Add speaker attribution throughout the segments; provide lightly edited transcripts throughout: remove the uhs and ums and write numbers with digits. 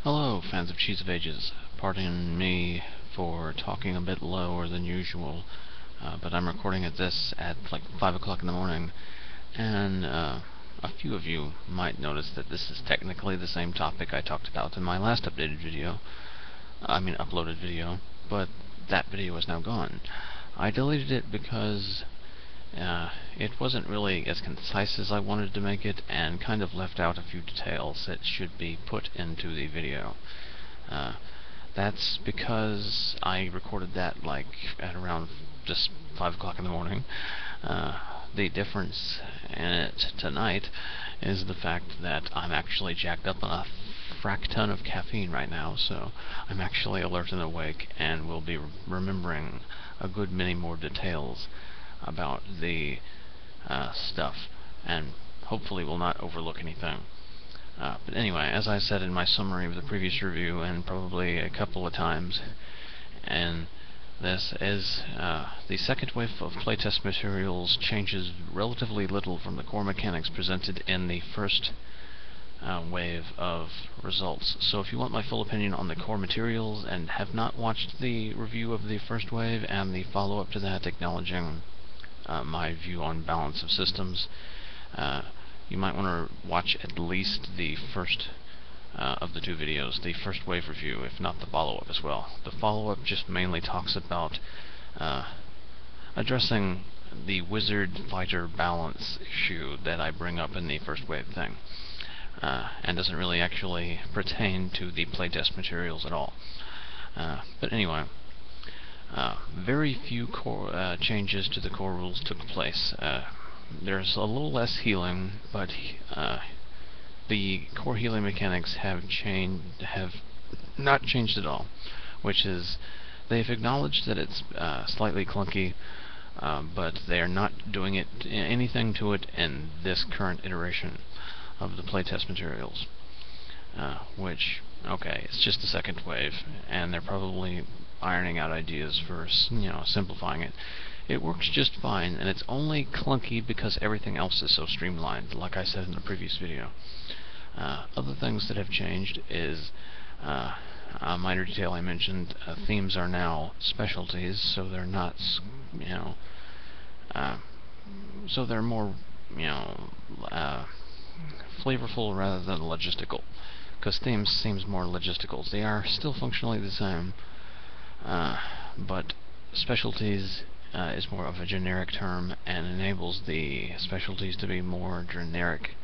Speaker 1: Hello, fans of Cheese of Ages. Pardon me for talking a bit lower than usual, but I'm recording this at like 5 o'clock in the morning, and a few of you might notice that this is technically the same topic I talked about in my last updated video. Uploaded video, but that video is now gone. I deleted it because it wasn't really as concise as I wanted to make it, and kind of left out a few details that should be put into the video. That's because I recorded that like at around just 5 o'clock in the morning. The difference in it tonight is the fact that I'm actually jacked up on a frack ton of caffeine right now, so I'm actually alert and awake and will be remembering a good many more details about the stuff, and hopefully will not overlook anything. But anyway, as I said in my summary of the previous review, and probably a couple of times, and this is the second wave of playtest materials changes relatively little from the core mechanics presented in the first wave of results. So if you want my full opinion on the core materials and have not watched the review of the first wave and the follow-up to that acknowledging my view on balance of systems, you might want to watch at least the first of the two videos, the first wave review, if not the follow-up as well. The follow-up just mainly talks about addressing the wizard-fighter balance issue that I bring up in the first wave thing, and doesn't really actually pertain to the playtest materials at all. But anyway, very few core changes to the core rules took place. There's a little less healing, but the core healing mechanics have not changed at all, which is they've acknowledged that it's slightly clunky, but they are not doing anything to it in this current iteration of the playtest materials. Which, okay, it's just the second wave, and they're probably ironing out ideas for, simplifying it. It works just fine, and it's only clunky because everything else is so streamlined, like I said in the previous video. Other things that have changed is a minor detail I mentioned. Themes are now specialties, so they're not, so they're more, flavorful rather than logistical, because themes seems more logistical. They are still functionally the same, but specialties is more of a generic term and enables the specialties to be more generic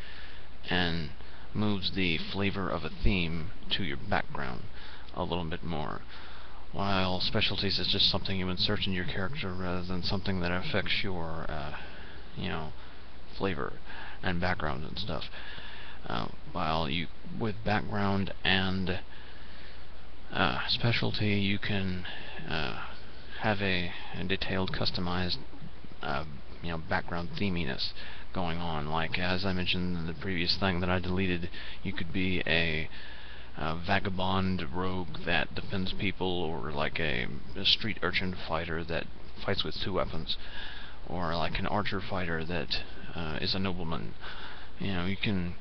Speaker 1: and moves the flavor of a theme to your background a little bit more, while specialties is just something you insert in your character rather than something that affects your flavor and background and stuff. While with background and specialty, you can have a detailed, customized, background theminess going on. Like, as I mentioned in the previous thing that I deleted, you could be a vagabond rogue that defends people, or like a street urchin fighter that fights with 2 weapons, or like an archer fighter that is a nobleman. You can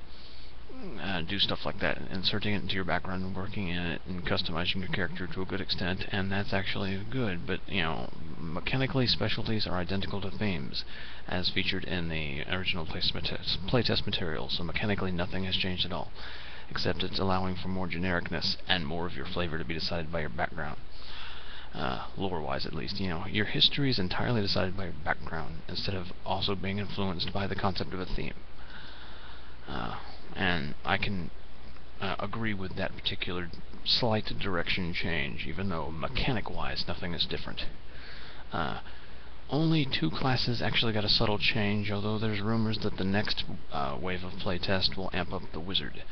Speaker 1: do stuff like that, inserting it into your background and working in it and customizing your character to a good extent, and that's actually good. But mechanically, specialties are identical to themes as featured in the original playtest material, so mechanically nothing has changed at all, except it's allowing for more genericness and more of your flavor to be decided by your background. Lore-wise, at least, your history is entirely decided by your background instead of also being influenced by the concept of a theme. And I can agree with that particular slight direction change, even though mechanic-wise nothing is different. Only 2 classes actually got a subtle change, although there's rumors that the next wave of playtest will amp up the wizard.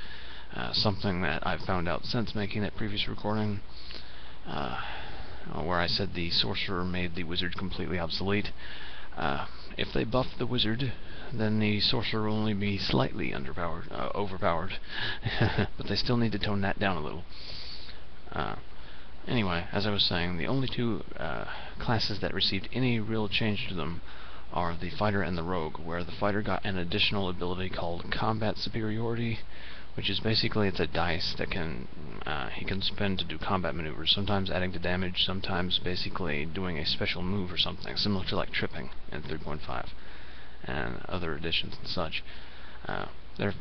Speaker 1: Something that I've found out since making that previous recording, where I said the Sorcerer made the wizard completely obsolete. If they buff the wizard, then the Sorcerer will only be slightly overpowered, but they still need to tone that down a little. Anyway, as I was saying, the only 2 classes that received any real change to them are the fighter and the rogue, where the fighter got an additional ability called combat superiority, which is basically, it's a dice that can he can spend to do combat maneuvers, sometimes adding to damage, sometimes basically doing a special move or something, similar to like tripping in 3.5 and other editions and such. They're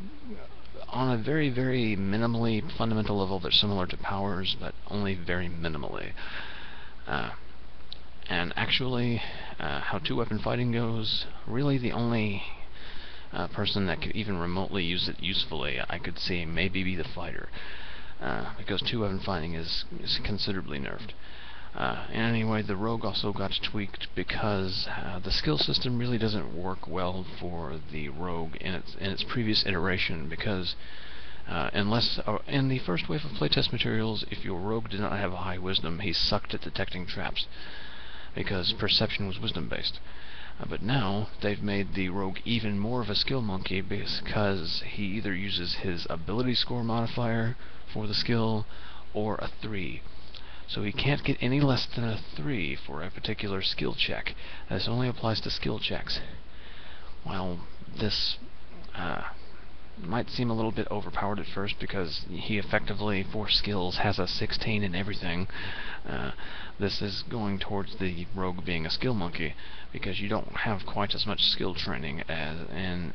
Speaker 1: on a very, very minimally fundamental level. They're similar to powers, but only very minimally. And actually, how two-weapon fighting goes, really the only person that could even remotely use it usefully, I could see maybe be the fighter, because two-weapon fighting is considerably nerfed. Anyway, the rogue also got tweaked because the skill system really doesn't work well for the rogue in its previous iteration, because unless in the first wave of playtest materials, if your rogue did not have a high wisdom, he sucked at detecting traps, because perception was wisdom based. But now they've made the rogue even more of a skill monkey, because he either uses his ability score modifier for the skill or a 3. So he can't get any less than a 3 for a particular skill check. This only applies to skill checks. While this might seem a little bit overpowered at first, because he effectively, for skills, has a 16 in everything, this is going towards the rogue being a skill monkey, because you don't have quite as much skill training as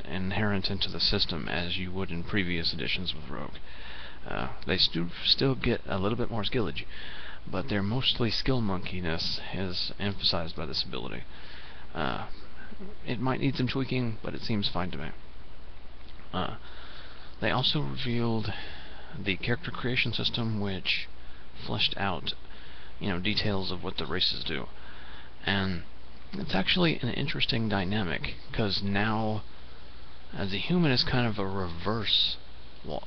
Speaker 1: inherent into the system as you would in previous editions with rogue. They still get a little bit more skillage, but their mostly skill monkeyness is emphasized by this ability. It might need some tweaking, but it seems fine to me. They also revealed the character creation system, which fleshed out, details of what the races do. And it's actually an interesting dynamic, because now the human is kind of a reverse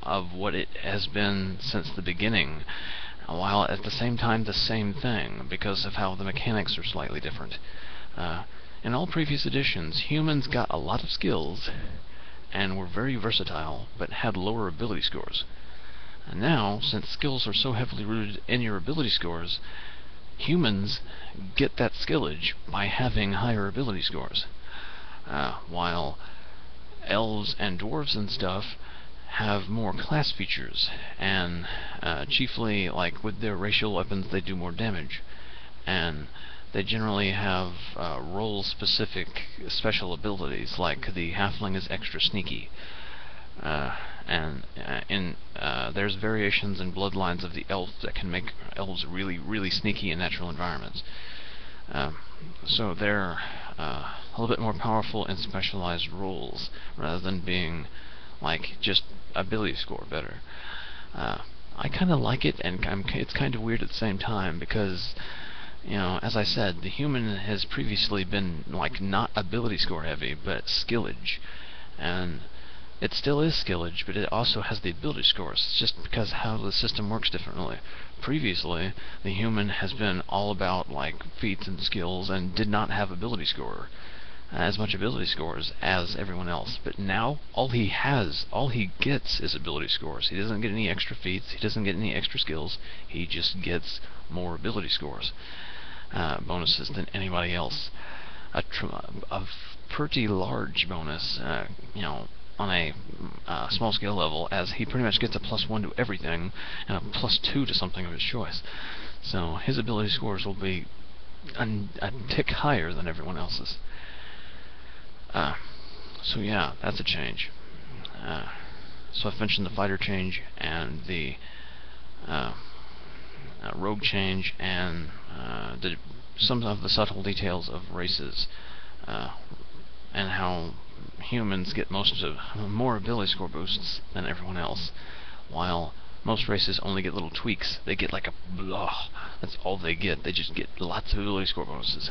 Speaker 1: of what it has been since the beginning, while at the same time the same thing, because of how the mechanics are slightly different. In all previous editions, humans got a lot of skills and were very versatile, but had lower ability scores. And now, since skills are so heavily rooted in your ability scores, humans get that skillage by having higher ability scores. While elves and dwarves and stuff have more class features, and chiefly, like with their racial weapons, they do more damage, and they generally have role-specific special abilities, like the halfling is extra sneaky, and there's variations in bloodlines of the elf that can make elves really, really sneaky in natural environments. So they're a little bit more powerful in specialized roles, rather than being like just ability score better. I kind of like it, and it's kind of weird at the same time, because as I said, the human has previously been like not ability score heavy, but skillage, and it still is skillage, but it also has the ability scores. It's just because how the system works differently. Previously, the human has been all about like feats and skills, and did not have ability score, as much ability scores as everyone else. But now, all he gets is ability scores. He doesn't get any extra feats, he doesn't get any extra skills, he just gets more ability scores, bonuses than anybody else. A pretty large bonus, on a small scale level, as he pretty much gets a +1 to everything, and a +2 to something of his choice. So his ability scores will be a tick higher than everyone else's. So yeah, that's a change. So I've mentioned the fighter change, and the rogue change, and some of the subtle details of races, and how humans get more ability score boosts than everyone else, while most races only get little tweaks. They get like that's all they get. They just get lots of ability score bonuses.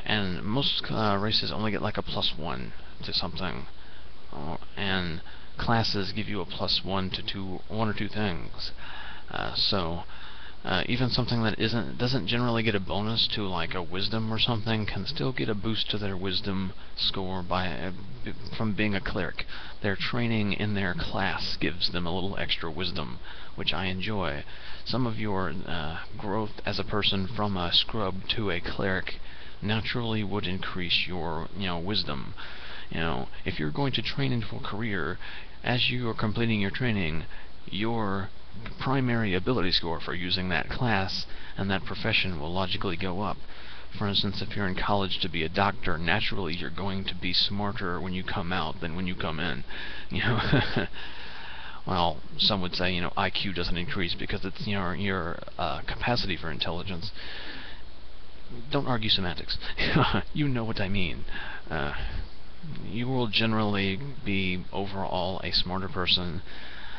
Speaker 1: And most races only get like a +1 to something, and classes give you a +1 to one or two things. So even something that doesn't generally get a bonus to like a wisdom or something can still get a boost to their wisdom score from being a cleric. Their training in their class gives them a little extra wisdom, which I enjoy. Some of your growth as a person from a scrub to a cleric naturally would increase your wisdom. If you're going to train into a career, as you are completing your training, your primary ability score for using that class and that profession will logically go up. For instance, if you're in college to be a doctor, naturally you're going to be smarter when you come out than when you come in. You know, well, some would say, IQ doesn't increase because it's your capacity for intelligence. Don't argue semantics. You know what I mean. You will generally be overall a smarter person,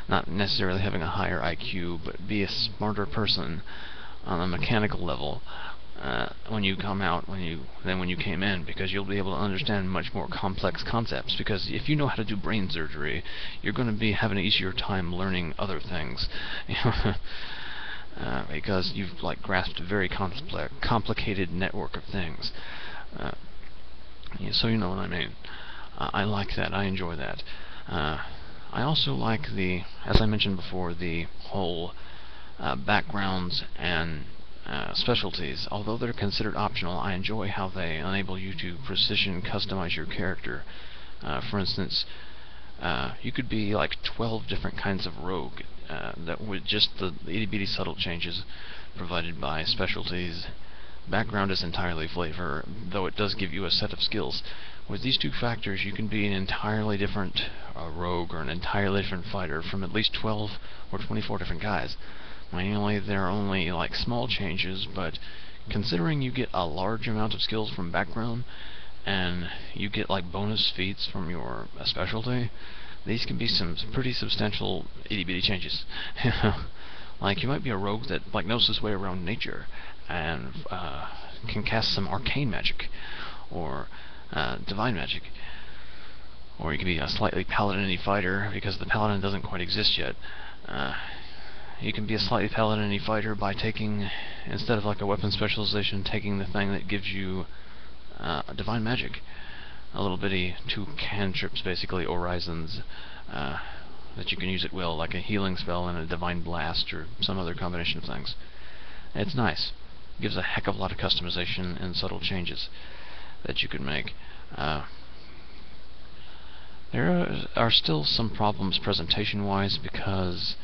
Speaker 1: not necessarily having a higher IQ, but be a smarter person on a mechanical level when you come out than when you came in, because you'll be able to understand much more complex concepts. Because if you know how to do brain surgery, you're going to be having an easier time learning other things. Because you've grasped a very complicated network of things. So you know what I mean. I like that. I enjoy that. I also like as I mentioned before, the whole backgrounds and specialties. Although they're considered optional, I enjoy how they enable you to precision customize your character. For instance, you could be 12 different kinds of rogue that with just the itty-bitty subtle changes provided by specialties. Background is entirely flavor, though it does give you a set of skills. With these two factors, you can be an entirely different rogue or an entirely different fighter from at least 12 or 24 different guys. Mainly, they're only small changes, but considering you get a large amount of skills from background, and you get bonus feats from your specialty, these can be some pretty substantial itty-bitty changes. You might be a rogue that knows his way around nature and can cast some arcane magic or divine magic. Or you could be a slightly paladin-y fighter, because the paladin doesn't quite exist yet. You can be a slightly paladin-y fighter by taking, instead of a weapon specialization, taking the thing that gives you divine magic. A little bitty 2 cantrips, basically, orisons, that you can use at will, like a healing spell and a divine blast, or some other combination of things. It's nice. It gives a heck of a lot of customization and subtle changes that you can make. There are still some problems presentation-wise, because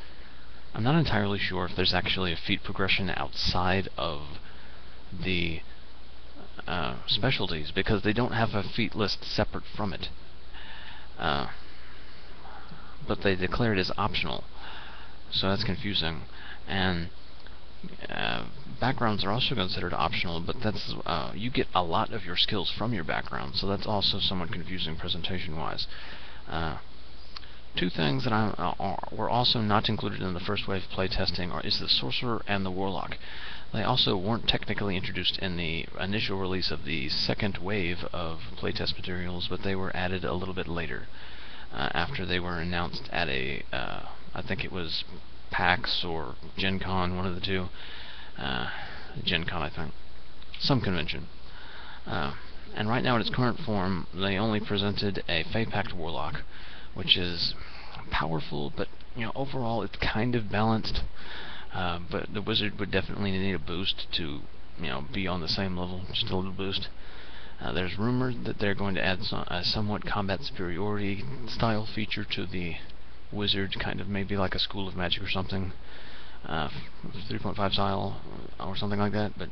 Speaker 1: I'm not entirely sure if there's actually a feat progression outside of the specialties, because they don't have a feat list separate from it. But they declare it as optional, so that's confusing. And backgrounds are also considered optional, but that's you get a lot of your skills from your background, so that's also somewhat confusing presentation-wise. Two things that were also not included in the first wave playtesting is the Sorcerer and the Warlock. They also weren't technically introduced in the initial release of the second wave of playtest materials, but they were added a little bit later, after they were announced at I think it was PAX or Gen Con, one of the two. Gen Con, I think. Some convention. And right now in its current form, they only presented a Fey-Pact Warlock, which is powerful, but overall it's kind of balanced. But the wizard would definitely need a boost to be on the same level, just a little boost. There's rumored that they're going to add a somewhat combat superiority style feature to the wizard, kind of maybe like a School of Magic or something, 3.5 style or something like that. But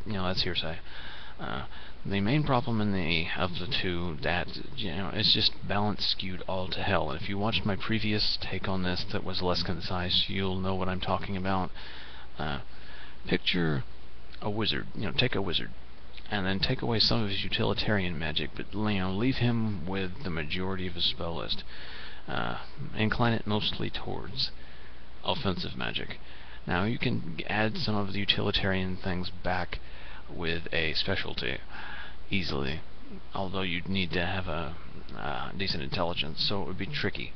Speaker 1: that's hearsay. The main problem of the two that is just balance skewed all to hell. And if you watched my previous take on this that was less concise, you'll know what I'm talking about. Picture a wizard. Take a wizard, and then take away some of his utilitarian magic, but leave him with the majority of his spell list. Incline it mostly towards offensive magic. Now you can add some of the utilitarian things back with a specialty easily, although you'd need to have a decent intelligence, so it would be tricky,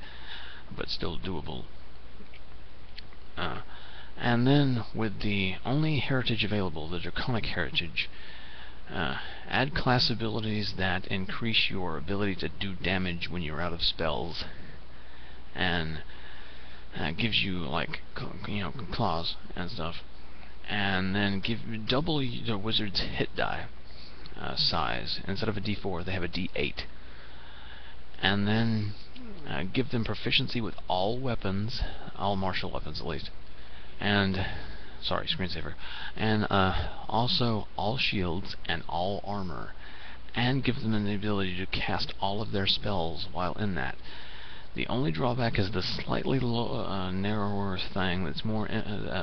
Speaker 1: but still doable. And then with the only heritage available, the Draconic heritage, add class abilities that increase your ability to do damage when you're out of spells, and gives you claws and stuff. And then double the wizard's hit die size. Instead of a D4, they have a D8. And then give them proficiency with all weapons, all martial weapons at least, and sorry, screensaver, and also all shields and all armor, and give them the ability to cast all of their spells while in that. The only drawback is the slightly narrower thing that's more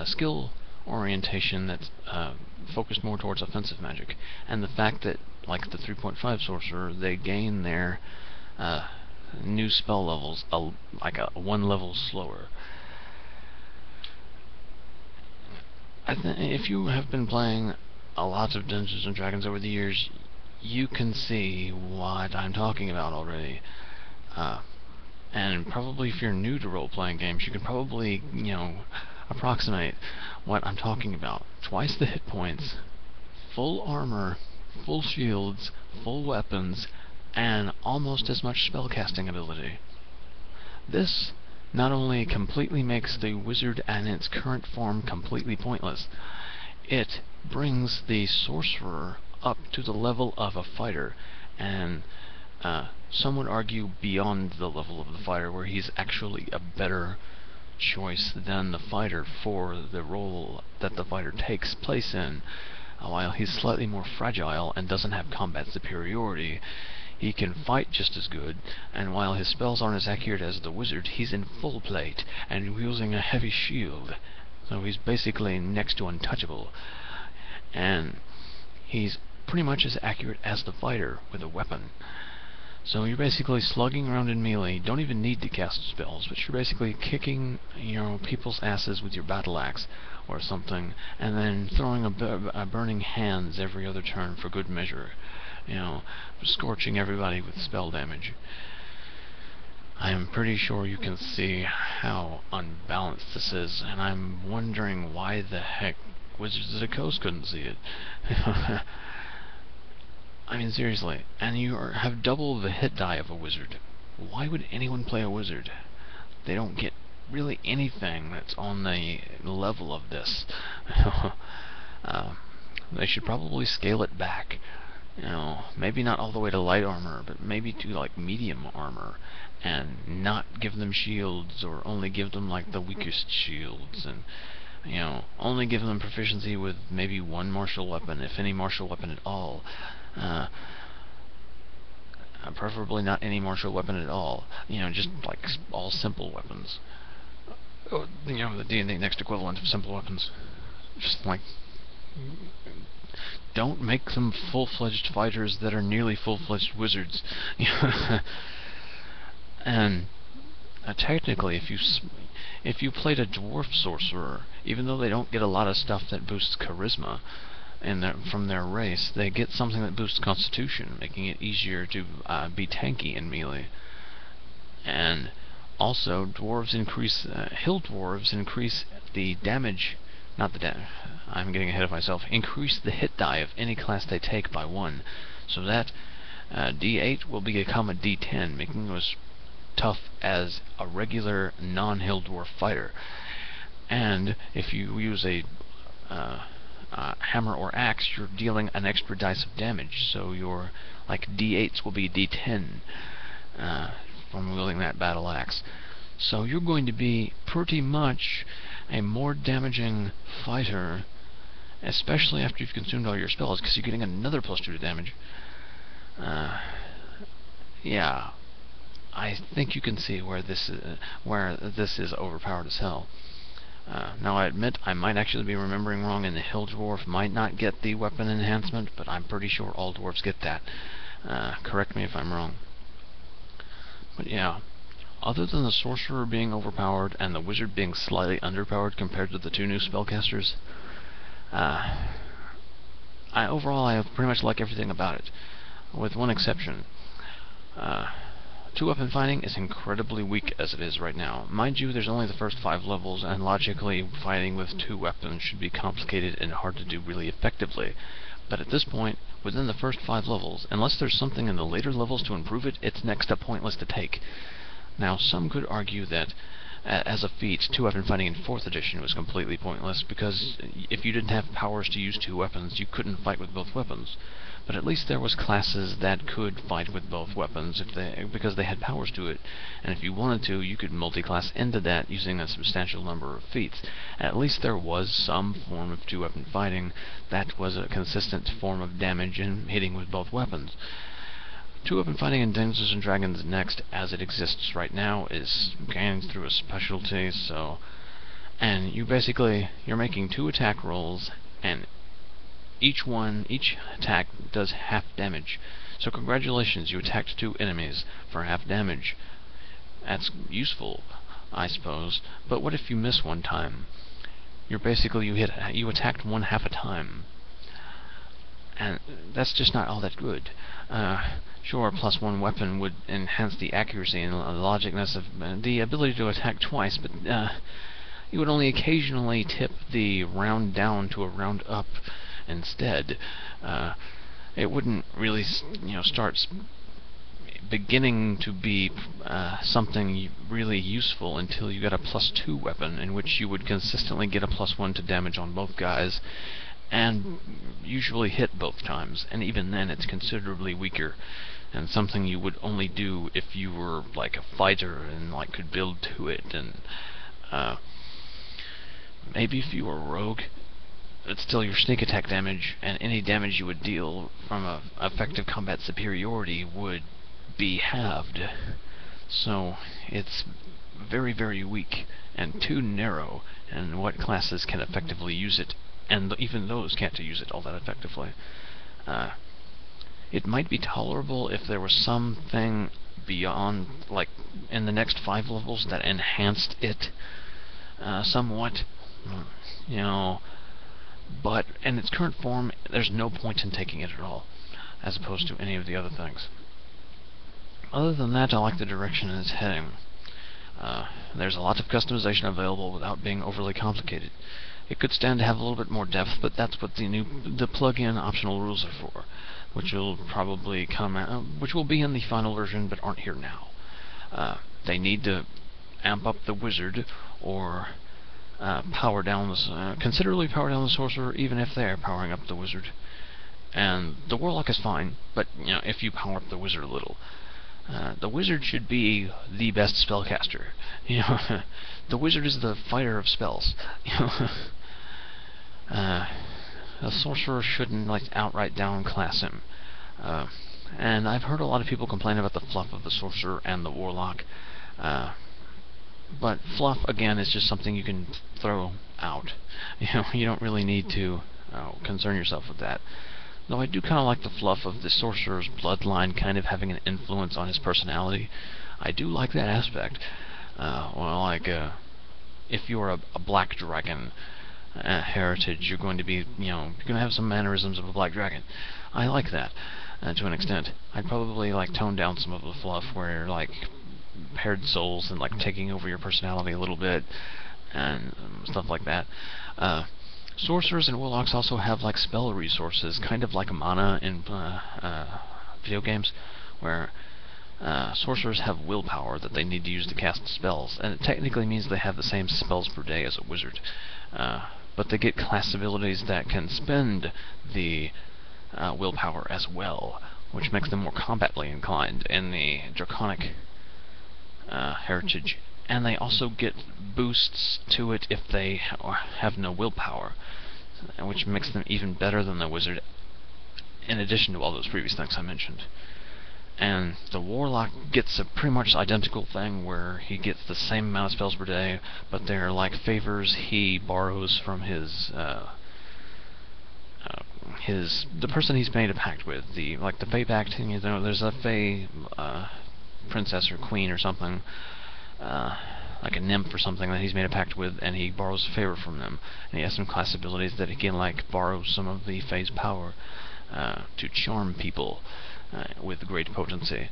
Speaker 1: skill orientation, that's focused more towards offensive magic, and the fact that, like the 3.5 Sorcerer, they gain their new spell levels like one level slower. If you have been playing a lot of Dungeons and Dragons over the years, you can see what I'm talking about already. And probably if you're new to role-playing games, you can probably, approximate what I'm talking about. Twice the hit points, full armor, full shields, full weapons, and almost as much spellcasting ability. This not only completely makes the wizard and its current form completely pointless, it brings the sorcerer up to the level of a fighter, and some would argue beyond the level of the fighter, where he's actually a better choice than the fighter for the role that the fighter takes place in. While he's slightly more fragile and doesn't have combat superiority, he can fight just as good, and while his spells aren't as accurate as the wizard, he's in full plate and wielding a heavy shield, so he's basically next to untouchable, and he's pretty much as accurate as the fighter with a weapon. So you're basically slugging around in melee. You don't even need to cast spells, but you're basically kicking, people's asses with your battle axe or something, and then throwing a burning hands every other turn for good measure. Scorching everybody with spell damage. I am pretty sure you can see how unbalanced this is, and I'm wondering why the heck Wizards of the Coast couldn't see it. I mean, seriously. And you have double the hit die of a wizard. Why would anyone play a wizard? They don't get really anything that's on the level of this. They should probably scale it back. Maybe not all the way to light armor, but maybe to like medium armor, and not give them shields, or only give them like the weakest shields, and only give them proficiency with maybe one martial weapon, if any martial weapon at all. Preferably not any martial weapon at all. Just like all simple weapons. The D&D next equivalent of simple weapons. Just like, don't make them full-fledged fighters that are nearly full-fledged wizards. And technically, if you played a dwarf sorcerer, even though they don't get a lot of stuff that boosts charisma from their race, they get something that boosts constitution, making it easier to be tanky in melee. And also, hill dwarves increase the damage. I'm getting ahead of myself. Increase the hit die of any class they take by 1, so that D8 will become a D10, making them as tough as a regular non-hill dwarf fighter. And if you use a hammer or axe, you're dealing an extra dice of damage, so your D8s will be D10 from wielding that battle axe. So you're going to be pretty much a more damaging fighter, especially after you've consumed all your spells, because you're getting another +2 to damage. Yeah, I think you can see where this is overpowered as hell. Now I admit I might actually be remembering wrong, and the hill dwarf might not get the weapon enhancement, but I'm pretty sure all dwarves get that. Correct me if I'm wrong. But yeah, other than the sorcerer being overpowered and the wizard being slightly underpowered compared to the 2 new spellcasters, overall I pretty much like everything about it, with one exception. 2-weapon fighting is incredibly weak as it is right now. Mind you, there's only the first 5 levels, and logically fighting with 2 weapons should be complicated and hard to do really effectively. But at this point, within the first 5 levels, unless there's something in the later levels to improve it, it's next to pointless to take. Now, some could argue that as a feat, two-weapon fighting in 4th edition was completely pointless, because if you didn't have powers to use two weapons, you couldn't fight with both weapons. But at least there was classes that could fight with both weapons because they had powers to it, and if you wanted to, you could multi-class into that using a substantial number of feats. At least there was some form of two-weapon fighting that was a consistent form of damage and hitting with both weapons. Two-weapon fighting in Dungeons and Dragons Next, as it exists right now, is gained through a specialty, and you're making 2 attack rolls, and each attack does half damage. So congratulations, you attacked 2 enemies for half damage. That's useful, I suppose. But what if you miss one time? You attacked one half a time. And that's just not all that good. Sure, +1 weapon would enhance the accuracy and logicness of the ability to attack twice, but you would only occasionally tip the round down to a round up instead. It wouldn't really, start beginning to be something really useful until you got a +2 weapon, in which you would consistently get a +1 to damage on both guys, and usually hit both times, and even then it's considerably weaker, and something you would only do if you were like a fighter and could build to it, and maybe if you were a rogue, but still your sneak attack damage and any damage you would deal from a effective combat superiority would be halved. So it's very, very weak and too narrow, and what classes can effectively use it, and even those can't use it all that effectively. It might be tolerable if there was something beyond, in the next 5 levels that enhanced it somewhat, but in its current form, there's no point in taking it at all, as opposed to any of the other things. Other than that, I like the direction it's heading. There's a lot of customization available without being overly complicated. It could stand to have a little bit more depth, but that's what the plug-in optional rules are for, which will probably which will be in the final version, but aren't here now. They need to amp up the wizard, or considerably power down the sorcerer, even if they're powering up the wizard. And the warlock is fine, but if you power up the wizard a little. The wizard should be the best spellcaster. The wizard is the fighter of spells. The sorcerer shouldn't outright downclass him. And I've heard a lot of people complain about the fluff of the sorcerer and the warlock. But fluff, again, is just something you can throw out. You don't really need to concern yourself with that. Though I do kind of like the fluff of the sorcerer's bloodline kind of having an influence on his personality. I do like that aspect. If you're a black dragon heritage, you're going to be, you're going to have some mannerisms of a black dragon. I like that to an extent. I'd probably tone down some of the fluff where paired souls and taking over your personality a little bit and stuff like that. Sorcerers and warlocks also have spell resources, kind of like mana in video games, where sorcerers have willpower that they need to use to cast spells, and it technically means they have the same spells per day as a wizard. But they get class abilities that can spend the willpower as well, which makes them more combatly inclined in the draconic heritage. And they also get boosts to it if they have no willpower, which makes them even better than the wizard, in addition to all those previous things I mentioned. And the warlock gets a pretty much identical thing, where he gets the same amount of spells per day, but they're favors he borrows from the person he's made a pact with. The Fey pact, there's a Fey princess or queen or something, like a nymph or something that he's made a pact with, and he borrows a favor from them. And he has some class abilities that he can borrow some of the Fey's power to charm people with great potency.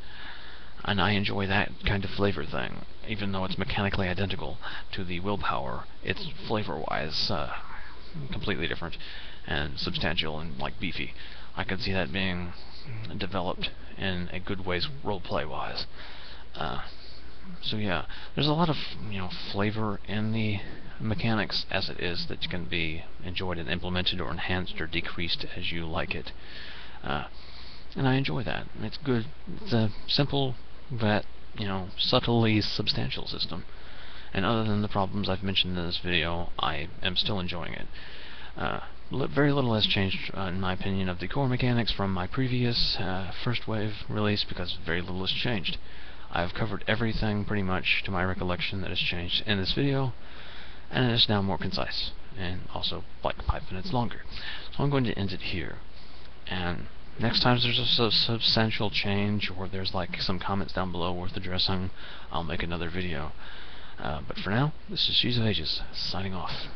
Speaker 1: And I enjoy that kind of flavor thing, even though it's mechanically identical to the willpower. It's flavor-wise completely different and substantial and beefy. I could see that being developed in a good ways roleplay-wise. So yeah, there's a lot of flavor in the mechanics as it is that can be enjoyed and implemented or enhanced or decreased as you like it. And I enjoy that. It's good. It's a simple but subtly substantial system. And other than the problems I've mentioned in this video, I am still enjoying it. Very little has changed, in my opinion, of the core mechanics from my previous first wave release, because very little has changed. I've covered everything pretty much to my recollection that has changed in this video, and it is now more concise, and also like 5 minutes longer. So I'm going to end it here. And next time there's a substantial change, or there's like some comments down below worth addressing, I'll make another video. But for now, this is She's of Ages, signing off.